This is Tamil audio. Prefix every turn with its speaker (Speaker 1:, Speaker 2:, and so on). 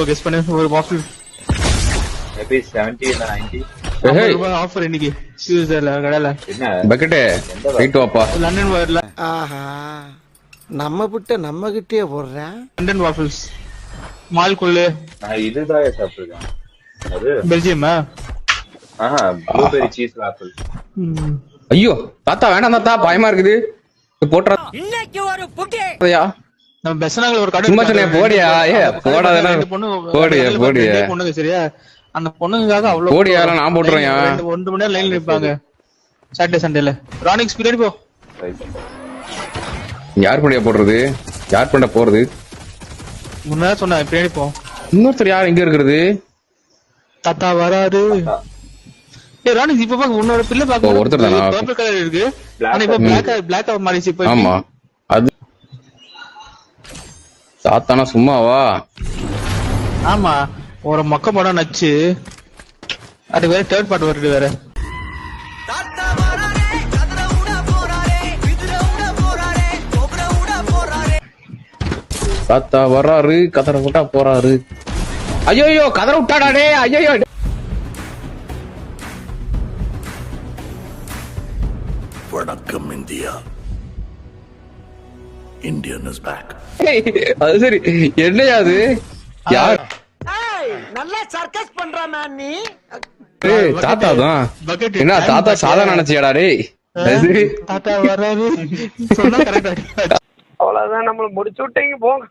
Speaker 1: கெஸ் பண்ணு ஒரு வாஃபிள்
Speaker 2: மேபி 70 இல்ல 90.
Speaker 1: ஆஃபர் இன்னைக்கு டியூஸ்டேல கடையில.
Speaker 2: என்ன
Speaker 3: பக்கெட் ரைட் வாப்பா.
Speaker 1: லண்டன் வரல.
Speaker 4: ஆஹா நம்ம கிட்ட நம்ம கிட்டே போடுறேன்.
Speaker 1: லண்டன் வாஃபிள்ஸ் மால் குள்ள.
Speaker 2: நான் இதுதான் சாப்பிட்டுருக்கேன். அது
Speaker 1: பெல்ஜியமா?
Speaker 2: Blueberry cheese waffle.
Speaker 3: ஐயோ தாத்தா வேணாம் தாத்தா, பயமா இருக்குது. போட்றா
Speaker 5: இன்னைக்கு ஒரு புகே.
Speaker 1: நம்ம பெசனால ஒரு கடை
Speaker 3: சும்மா சொன்னே போடியா. ஏ போடாதேனா போடியா போடியா
Speaker 1: பொண்ணுங்க சரியா? அந்த பொண்ணுங்கக்காக அவ்வளவு
Speaker 3: போடியா நான் போட்றேன்.
Speaker 1: 1 மணி நேரம் லைன்ல நிப்பாங்க சாட்டர்டே சண்டேல. ரானிக்ஸ் பின்னாடி போ.
Speaker 3: யார் பண்ணியா போடுறது? யார் பண்ண போறது?
Speaker 1: முன்னா சொன்னா பின்னாடி போ.
Speaker 3: இன்னொருத்தர் யார் எங்க இருக்குது?
Speaker 1: தாத்தா வராரு. ஏய் ரானிக்ஸ் இப்ப பாக்க உன்னோட பிள்ளை பாக்க
Speaker 3: ஒருத்தர் தானா?
Speaker 1: பர்பிள் கலர் இருக்கு. ஆனா இப்ப பிளாக் மாறிச்சு இப்ப.
Speaker 3: ஆமா அது சாத்தானா சும்மாவா?
Speaker 1: ஆமா ஒரு மொக்க படம் நச்சு. அது வேற தேர்ட் பார்ட் வருது வேற.
Speaker 3: தாத்தா வர்றாரு, கதற விட்டா போறாரு. ஐயோ கதற விட்டாடா டே. ஐயோ
Speaker 6: வணக்கம் இந்தியா. Indian is back.
Speaker 3: அது சரி, என்னையா அது? யார்?
Speaker 4: நல்லா சர்க்கஸ் பண்ற மேன் நீ.
Speaker 3: தாத்தா தான். என்ன தாத்தா சாதா நினைச்சியாடா டேய்?
Speaker 1: தாத்தா வராரு சொன்னா கரெக்டா.
Speaker 7: அவ்வளவுதான், நம்மள முடிச்சு விட்டீங்க போங்க.